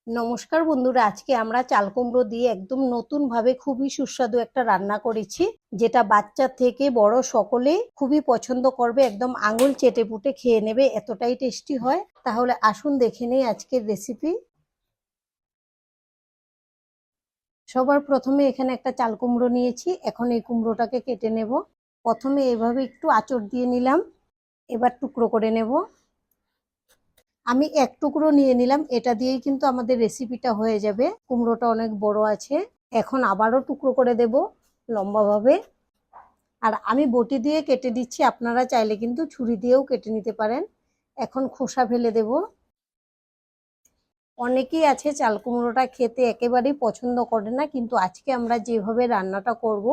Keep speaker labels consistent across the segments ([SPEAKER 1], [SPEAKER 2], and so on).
[SPEAKER 1] নমস্কার বন্ধুরা, আজকে আমরা চাল কুমড়ো দিয়ে একদম নতুন ভাবে খুবই সুস্বাদু একটা রান্না করেছি, যেটা বাচ্চা থেকে বড় সকলে খুবই পছন্দ করবে। একদম আঙুল চেটে পুটে খেয়ে নেবে, এতটাই টেস্টি হয়। তাহলে আসুন দেখে নেই আজকের রেসিপি। সবার প্রথমে এখানে একটা চাল কুমড়ো নিয়েছি। এখন এই কুমড়োটাকে কেটে নেব। প্রথমে এভাবে একটু আঁচড় দিয়ে নিলাম, এবার টুকরো করে নেব। আমি এক টুকরো নিয়ে নিলাম, এটা দিয়েই কিন্তু আমাদের রেসিপিটা হয়ে যাবে। কুমড়োটা অনেক বড় আছে। এখন আবারও টুকরো করে দেব লম্বাভাবে। আর আমি বটি দিয়ে কেটে দিচ্ছি, আপনারা চাইলে কিন্তু ছুরি দিয়েও কেটে নিতে পারেন। এখন খোসা ফেলে দেব। অনেকেই আছে চাল কুমড়োটা খেতে একেবারেই পছন্দ করে না, কিন্তু আজকে আমরা যেভাবে রান্নাটা করব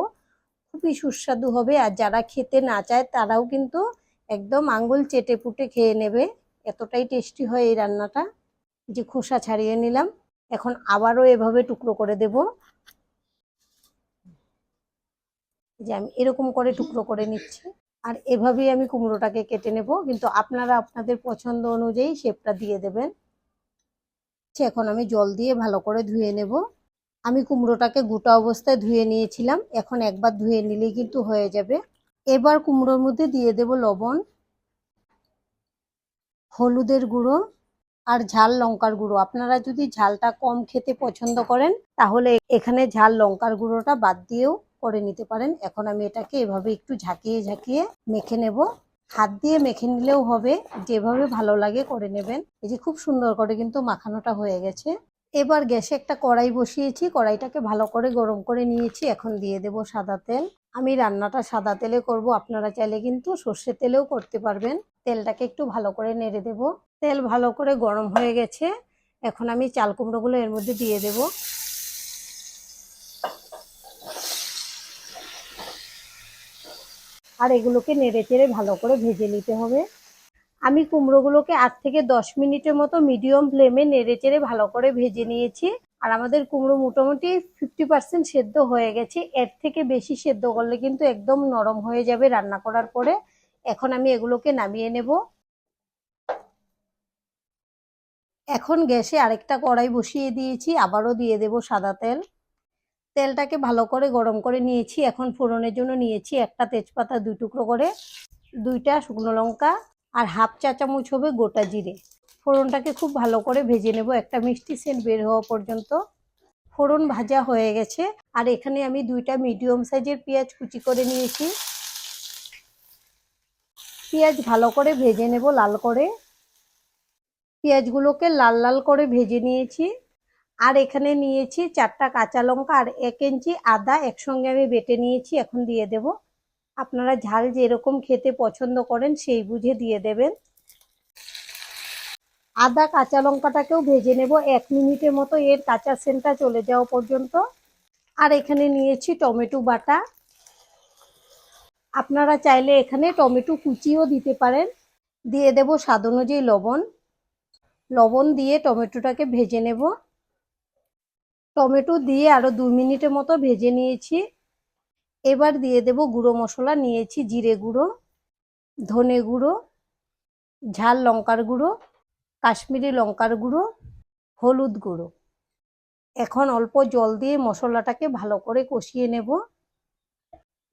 [SPEAKER 1] খুবই সুস্বাদু হবে। আর যারা খেতে না চায় তারাও কিন্তু একদম আঙ্গুল চেটে পুটে খেয়ে নেবে, এতটাই টেস্টি হয় এই রান্নাটা। যে খোসা ছাড়িয়ে নিলাম, এখন আবারও এভাবে টুকরো করে দেব। যে আমি এরকম করে টুকরো করে নিচ্ছি, আর এভাবেই আমি কুমড়োটাকে কেটে নেব, কিন্তু আপনারা আপনাদের পছন্দ অনুযায়ী শেপটা দিয়ে দেবেন। এখন আমি জল দিয়ে ভালো করে ধুয়ে নেব। আমি কুমড়োটাকে গোটা অবস্থায় ধুয়ে নিয়েছিলাম, এখন একবার ধুয়ে নিলেই কিন্তু হয়ে যাবে। এবার কুমড়োর মধ্যে দিয়ে দেব লবণ, হলুদের গুঁড়ো আর ঝাল লঙ্কার গুঁড়ো। আপনারা যদি ঝালটা কম খেতে পছন্দ করেন তাহলে এখানে ঝাল লঙ্কার গুঁড়োটা বাদ দিয়েও করে নিতে পারেন। এখন আমি এটাকে এভাবে একটু ঝাঁকিয়ে ঝাঁকিয়ে মেখে নেব। হাত দিয়ে মেখে নিলেও হবে, যেভাবে ভালো লাগে করে নেবেন। এই যে খুব সুন্দর করে কিন্তু মাখানোটা হয়ে গেছে। এবার গ্যাসে একটা কড়াই বসিয়েছি, কড়াইটাকে ভালো করে গরম করে নিয়েছি। এখন দিয়ে দেব সাদা তেল। আমি রান্নাটা সাদা তেলে করব, আপনারা চাইলে কিন্তু সর্ষের তেলেও করতে পারবেন। তেলটাকে একটু ভালো করে নেড়ে দেব। তেল ভালো করে গরম হয়ে গেছে, এখন আমি চাল কুমড়োগুলো এর মধ্যে দিয়ে দেব। আর এগুলোকে নেড়ে চেড়ে ভালো করে ভেজে নিতে হবে। আমি কুমড়োগুলোকে 8 থেকে 10 মিনিটের মতো মিডিয়াম ফ্লেমে নেড়ে চেড়ে ভালো করে ভেজে নিয়েছি। আর আমাদের কুমড়ো মোটামুটি 50% সেদ্ধ হয়ে গেছে। এর থেকে বেশি সেদ্ধ করলে কিন্তু একদম নরম হয়ে যাবে রান্না করার পরে। এখন আমি এগুলোকে নামিয়ে নেব। এখন গ্যাসে আরেকটা কড়াই বসিয়ে দিয়েছি, আবারও দিয়ে দেব সাদা তেল। তেলটাকে ভালো করে গরম করে নিয়েছি। এখন ফোড়নের জন্য নিয়েছি একটা তেজপাতা 2 টুকরো করে, 2টা শুকনো লঙ্কা আর হাফ চা চামচ হবে গোটা জিরে। ফোড়নটাকে খুব ভালো করে ভেজে নেব একটা মিষ্টি সেন্ট বের হওয়া পর্যন্ত। ফোড়ন ভাজা হয়ে গেছে, আর এখানে আমি 2টা মিডিয়াম সাইজের পেঁয়াজ কুচি করে নিয়েছি। পেঁয়াজ ভালো করে ভেজে নেব লাল করে। পেঁয়াজগুলোকে লাল লাল করে ভেজে নিয়েছি। আর এখানে নিয়েছি 4টা কাঁচা লঙ্কা আর 1 ইঞ্চি আদা একসঙ্গে আমি বেটে নিয়েছি। এখন দিয়ে দেব। আপনারা ঝাল যেরকম খেতে পছন্দ করেন সেই বুঝে দিয়ে দেবেন। আদা কাঁচা লঙ্কাটাকেও ভেজে নেব 1 মিনিটের মতো, এর কাঁচা সেন্টটা চলে যাওয়া পর্যন্ত। আর এখানে নিয়েছি টমেটো বাটা। আপনারা চাইলে এখানে টমেটো কুচিও দিতে পারেন। দিয়ে দেব স্বাদ অনুযায়ী লবণ। লবণ দিয়ে টমেটোটাকে ভেজে নেব। টমেটো দিয়ে আরো 2 মিনিটের মতো ভেজে নিয়েছি। এবার দিয়ে দেব গুঁড়ো মশলা। নিয়েছি জিরে গুঁড়ো, ধনে গুঁড়ো, ঝাল লঙ্কার গুঁড়ো, কাশ্মীরি লঙ্কার গুঁড়ো, হলুদ গুঁড়ো। এখন অল্প জল দিয়ে মশলাটাকে ভালো করে কষিয়ে নেব।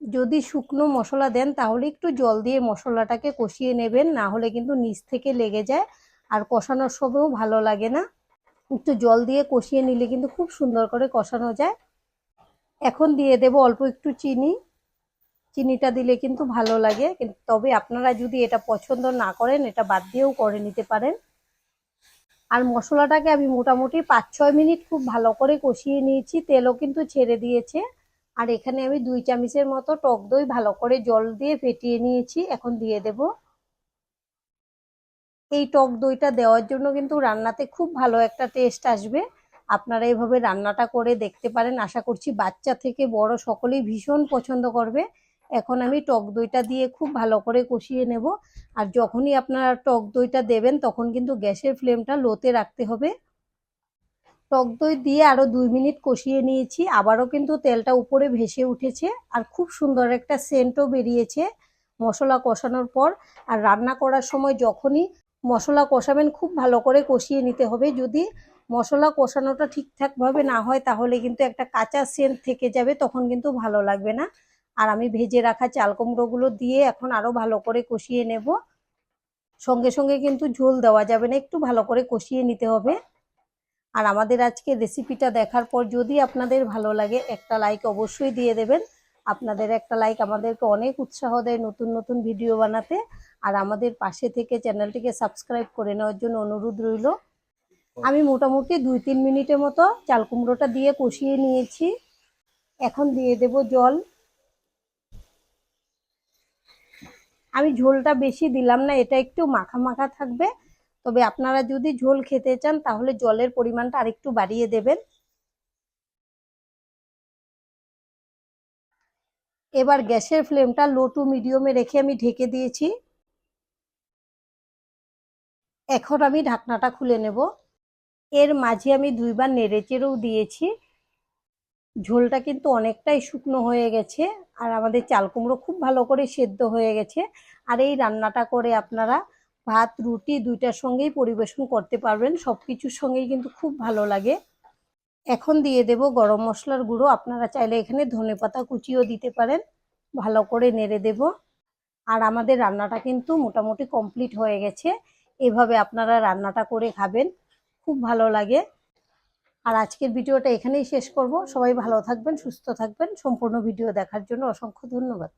[SPEAKER 1] যদি শুকনো মশলা দেন তাহলে একটু জল দিয়ে মশলাটাকে কষিয়ে নেবেন, না হলে কিন্তু নিচ থেকে লেগে যায় আর কষানোর সময়ও ভালো লাগে না। একটু জল দিয়ে কষিয়ে নিলে কিন্তু খুব সুন্দর করে কষানো যায়। এখন দিয়ে দেব অল্প একটু চিনি। চিনিটা দিলে কিন্তু ভালো লাগে, কিন্তু তবে আপনারা যদি এটা পছন্দ না করেন এটা বাদ দিয়েও করে নিতে পারেন। আর মশলাটাকে আমি মোটামুটি 5-6 মিনিট খুব ভালো করে কষিয়ে নিয়েছি। তেলও কিন্তু ছেড়ে দিয়েছে। আর এখানে আমি 2 চামচের মতো টক দই ভালো করে জল দিয়ে ফেটিয়ে নিয়েছি। এখন দিয়ে দেব। এই টক দইটা দেওয়ার জন্য কিন্তু রান্নাতে খুব ভালো একটা টেস্ট আসবে। আপনারা এইভাবে রান্নাটা করে দেখতে পারেন, আশা করছি বাচ্চা থেকে বড় সকলেই ভীষণ পছন্দ করবে। এখন আমি টক দইটা দিয়ে খুব ভালো করে কষিয়ে নেব। আর যখনই আপনারা টক দইটা দেবেন তখন কিন্তু গ্যাসের ফ্লেমটা লোতে রাখতে হবে। টক দই দিয়ে আরো 2 মিনিট কষিয়ে নিয়েছি, আবারও কিন্তু তেলটা উপরে ভেসে উঠেছে আর খুব সুন্দর একটা সেন্টও বেরিয়েছে মশলা কষানোর পর। আর রান্না করার সময় যখনই মশলা কষাবেন খুব ভালো করে কষিয়ে নিতে হবে। যদি মশলা কষানোটা ঠিকঠাকভাবে না হয় তাহলে কিন্তু একটা কাঁচা সেন্ট থেকে যাবে, তখন কিন্তু ভালো লাগবে না। আর আমি ভেজে রাখা চাল কুমড়োগুলো দিয়ে এখন আরো ভালো করে কষিয়ে নেব। সঙ্গে সঙ্গে কিন্তু ঝোল দেওয়া যাবে না, একটু ভালো করে কষিয়ে নিতে হবে। আর আমাদের আজকে রেসিপিটা দেখার পর যদি আপনাদের ভালো লাগে একটা লাইক অবশ্যই দিয়ে দেবেন। আপনাদের একটা লাইক আমাদেরকে অনেক উৎসাহ দেয় নতুন নতুন ভিডিও বানাতে। আর আমাদের পাশে থেকে চ্যানেলটিকে সাবস্ক্রাইব করে নেওয়ার জন্য অনুরোধ রইল। আমি মোটামুটি 2-3 মিনিটের মতো চাল কুমড়োটা দিয়ে কষিয়ে নিয়েছি। এখন দিয়ে দেব জল। আমি ঝোলটা বেশি দিলাম না, এটা একটু মাখা মাখা থাকবে। তবে আপনারা যদি ঝোল খেতে চান তাহলে জলের পরিমাণটা আরেকটু বাড়িয়ে দেবেন। এবার গ্যাসের ফ্লেমটা লো টু মিডিয়ামে রেখে আমি ঢেকে দিয়েছি। এখন আমি ঢাকনাটা খুলে নেব। এর মাঝে আমি 2বার নেড়েচেড়েও দিয়েছি। ঝোলটা কিন্তু অনেকটাই শুকনো হয়ে গেছে আর আমাদের চাল কুমড়ো খুব ভালো করে সেদ্ধ হয়ে গেছে। আর এই রান্নাটা করে আপনারা ভাত রুটি দুইটার সঙ্গেই পরিবেশন করতে পারবেন, সব কিছুর সঙ্গেই কিন্তু খুব ভালো লাগে। এখন দিয়ে দেব গরম মশলার গুঁড়ো। আপনারা চাইলে এখানে ধনেপাতা কুচিও দিতে পারেন। ভালো করে নেড়ে দেব। আর আমাদের রান্নাটা কিন্তু মোটামুটি কমপ্লিট হয়ে গেছে। এভাবে আপনারা রান্নাটা করে খাবেন, খুব ভালো লাগে। আর আজকের ভিডিওটা এখানেই শেষ করব। সবাই ভালো থাকবেন, সুস্থ থাকবেন। সম্পূর্ণ ভিডিও দেখার জন্য অসংখ্য ধন্যবাদ।